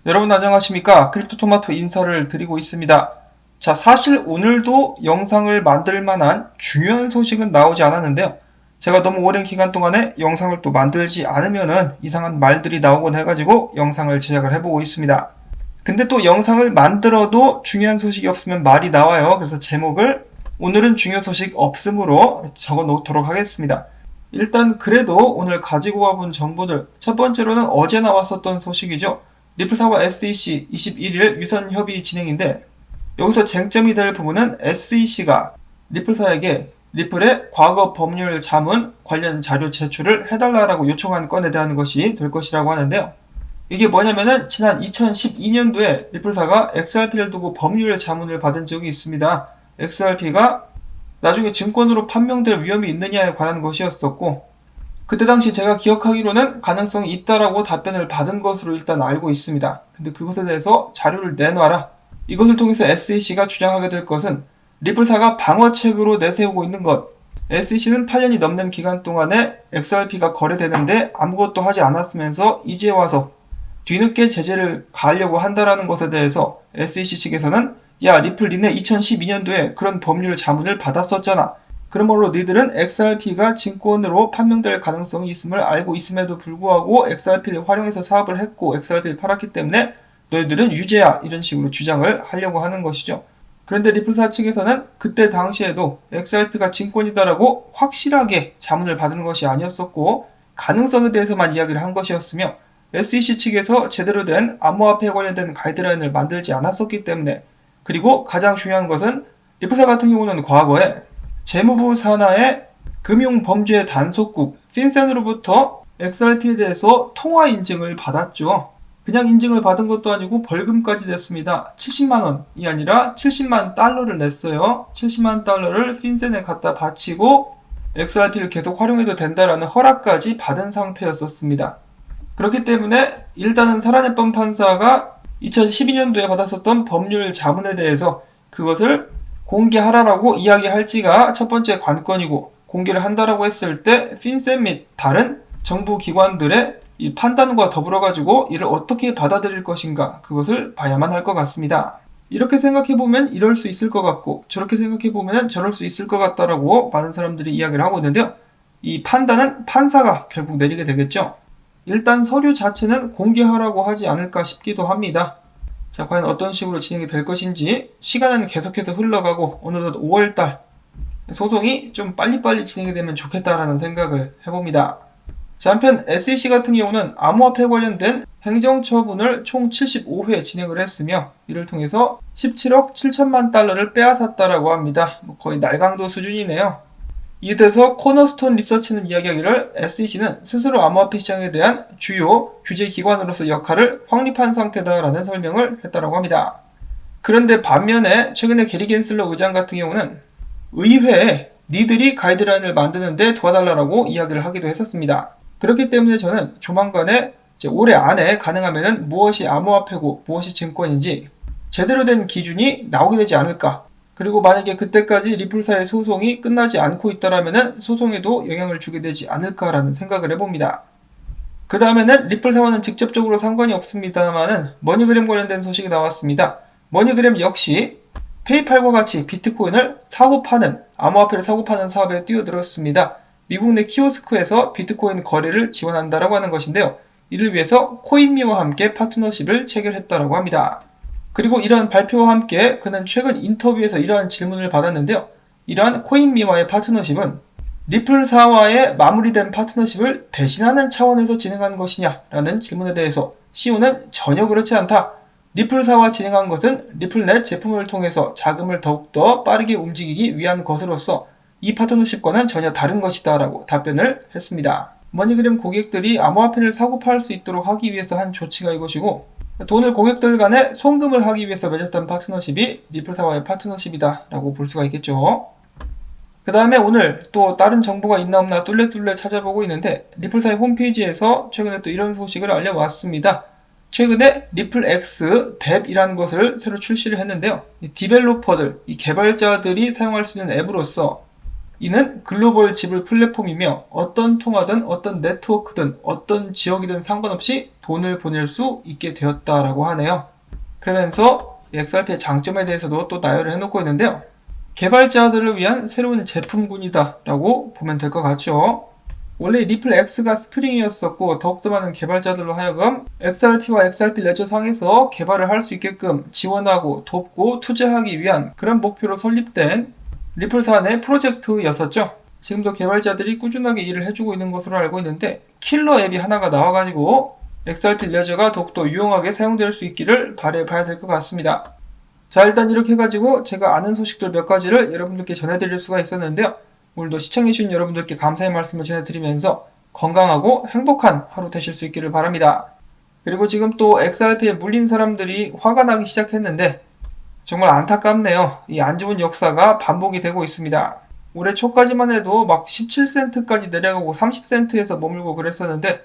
여러분 안녕하십니까? 크립토토마토 인사를 드리고 있습니다. 자, 사실 오늘도 영상을 만들 만한 중요한 소식은 나오지 않았는데요. 제가 너무 오랜 기간 동안에 영상을 또 만들지 않으면은 이상한 말들이 나오곤 해가지고 영상을 제작을 해보고 있습니다. 근데 또 영상을 만들어도 중요한 소식이 없으면 말이 나와요. 그래서 제목을 오늘은 중요 소식 없음으로 적어 놓도록 하겠습니다. 일단 그래도 오늘 가지고 와본 정보들, 첫 번째로는 어제 나왔었던 소식이죠. 리플사와 SEC 21일 유선 협의 진행인데, 여기서 쟁점이 될 부분은 SEC가 리플사에게 리플의 과거 법률 자문 관련 자료 제출을 해달라고 요청한 건에 대한 것이 될 것이라고 하는데요. 이게 뭐냐면은 지난 2012년도에 리플사가 XRP를 두고 법률 자문을 받은 적이 있습니다. XRP가 나중에 증권으로 판명될 위험이 있느냐에 관한 것이었었고, 그때 당시 제가 기억하기로는 가능성이 있다라고 답변을 받은 것으로 일단 알고 있습니다. 근데 그것에 대해서 자료를 내놔라. 이것을 통해서 SEC가 주장하게 될 것은 리플사가 방어책으로 내세우고 있는 것. SEC는 8년이 넘는 기간 동안에 XRP가 거래되는데 아무것도 하지 않았으면서 이제 와서 뒤늦게 제재를 가하려고 한다라는 것에 대해서 SEC 측에서는 야, 리플 니네 2012년도에 그런 법률 자문을 받았었잖아. 그러므로 니들은 XRP가 증권으로 판명될 가능성이 있음을 알고 있음에도 불구하고 XRP를 활용해서 사업을 했고 XRP를 팔았기 때문에 너희들은 유죄야, 이런 식으로 주장을 하려고 하는 것이죠. 그런데 리플사 측에서는 그때 당시에도 XRP가 증권이다라고 확실하게 자문을 받은 것이 아니었었고 가능성에 대해서만 이야기를 한 것이었으며 SEC 측에서 제대로 된 암호화폐에 관련된 가이드라인을 만들지 않았었기 때문에, 그리고 가장 중요한 것은 리플사 같은 경우는 과거에 재무부 산하의 금융범죄 단속국 핀센으로부터 XRP에 대해서 통화 인증을 받았죠. 그냥 인증을 받은 것도 아니고 벌금까지 냈습니다. 70만원이 아니라 70만 달러를 냈어요. 70만 달러를 핀센에 갖다 바치고 XRP를 계속 활용해도 된다라는 허락까지 받은 상태였었습니다. 그렇기 때문에 일단은 사라넷범 판사가 2012년도에 받았었던 법률 자문에 대해서 그것을 공개하라라고 이야기할지가 첫 번째 관건이고, 공개를 한다라고 했을 때 핀센 및 다른 정부 기관들의 이 판단과 더불어 가지고 이를 어떻게 받아들일 것인가, 그것을 봐야만 할 것 같습니다. 이렇게 생각해보면 이럴 수 있을 것 같고 저렇게 생각해보면 저럴 수 있을 것 같다라고 많은 사람들이 이야기를 하고 있는데요. 이 판단은 판사가 결국 내리게 되겠죠. 일단 서류 자체는 공개하라고 하지 않을까 싶기도 합니다. 자, 과연 어떤 식으로 진행이 될 것인지 시간은 계속해서 흘러가고 어느덧 5월달 소송이 좀 빨리빨리 진행이 되면 좋겠다라는 생각을 해봅니다. 자, 한편 SEC 같은 경우는 암호화폐 관련된 행정처분을 총 75회 진행을 했으며 이를 통해서 17억 7천만 달러를 빼앗았다라고 합니다. 거의 날강도 수준이네요. 이에 대해서 코너스톤 리서치는 이야기하기를 SEC는 스스로 암호화폐 시장에 대한 주요 규제 기관으로서 역할을 확립한 상태다라는 설명을 했다고 합니다. 그런데 반면에 최근에 게리 겐슬러 의장 같은 경우는 의회에 니들이 가이드라인을 만드는데 도와달라고 이야기를 하기도 했었습니다. 그렇기 때문에 저는 조만간에 올해 안에 가능하면 무엇이 암호화폐고 무엇이 증권인지 제대로 된 기준이 나오게 되지 않을까. 그리고 만약에 그때까지 리플사의 소송이 끝나지 않고 있다라면 소송에도 영향을 주게 되지 않을까라는 생각을 해봅니다. 그 다음에는 리플사와는 직접적으로 상관이 없습니다만은 머니그램 관련된 소식이 나왔습니다. 머니그램 역시 페이팔과 같이 비트코인을 사고 파는, 암호화폐를 사고 파는 사업에 뛰어들었습니다. 미국 내 키오스크에서 비트코인 거래를 지원한다라고 하는 것인데요. 이를 위해서 코인미와 함께 파트너십을 체결했다라고 합니다. 그리고 이러한 발표와 함께 그는 최근 인터뷰에서 이러한 질문을 받았는데요. 이러한 코인미와의 파트너십은 리플사와의 마무리된 파트너십을 대신하는 차원에서 진행한 것이냐라는 질문에 대해서 CEO는 전혀 그렇지 않다. 리플사와 진행한 것은 리플넷 제품을 통해서 자금을 더욱더 빠르게 움직이기 위한 것으로서 이 파트너십과는 전혀 다른 것이다 라고 답변을 했습니다. 머니그램 고객들이 암호화폐를 사고 팔 수 있도록 하기 위해서 한 조치가 이것이고, 돈을 고객들 간에 송금을 하기 위해서 맺었던 파트너십이 리플사와의 파트너십이다 라고 볼 수가 있겠죠. 그 다음에 오늘 또 다른 정보가 있나 없나 뚫레뚫레 찾아보고 있는데 리플사의 홈페이지에서 최근에 또 이런 소식을 알려왔습니다. 최근에 리플X 뎁이라는 것을 새로 출시를 했는데요. 이 디벨로퍼들, 이 개발자들이 사용할 수 있는 앱으로서 이는 글로벌 지불 플랫폼이며 어떤 통화든 어떤 네트워크든 어떤 지역이든 상관없이 돈을 보낼 수 있게 되었다라고 하네요. 그러면서 XRP의 장점에 대해서도 또 나열을 해놓고 있는데요. 개발자들을 위한 새로운 제품군이다 라고 보면 될 것 같죠. 원래 리플 X가 스프링이었었고 더욱더 많은 개발자들로 하여금 XRP와 XRP 레저 상에서 개발을 할 수 있게끔 지원하고 돕고 투자하기 위한 그런 목표로 설립된 리플사 내 프로젝트였었죠. 지금도 개발자들이 꾸준하게 일을 해주고 있는 것으로 알고 있는데 킬러 앱이 하나가 나와가지고 XRP 레저가 더욱더 유용하게 사용될 수 있기를 바라봐야 될 것 같습니다. 자, 일단 이렇게 해가지고 제가 아는 소식들 몇 가지를 여러분들께 전해드릴 수가 있었는데요. 오늘도 시청해주신 여러분들께 감사의 말씀을 전해드리면서 건강하고 행복한 하루 되실 수 있기를 바랍니다. 그리고 지금 또 XRP에 물린 사람들이 화가 나기 시작했는데 정말 안타깝네요. 이 안 좋은 역사가 반복이 되고 있습니다. 올해 초까지만 해도 막 17센트까지 내려가고 30센트에서 머물고 그랬었는데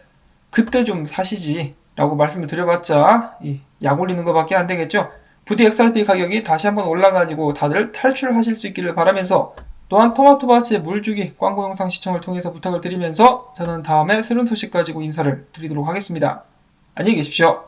그때 좀 사시지 라고 말씀을 드려봤자 약 올리는 것밖에 안 되겠죠. 부디 XRP 가격이 다시 한번 올라가지고 다들 탈출하실 수 있기를 바라면서 또한 토마토밭의 물주기 광고 영상 시청을 통해서 부탁을 드리면서 저는 다음에 새로운 소식 가지고 인사를 드리도록 하겠습니다. 안녕히 계십시오.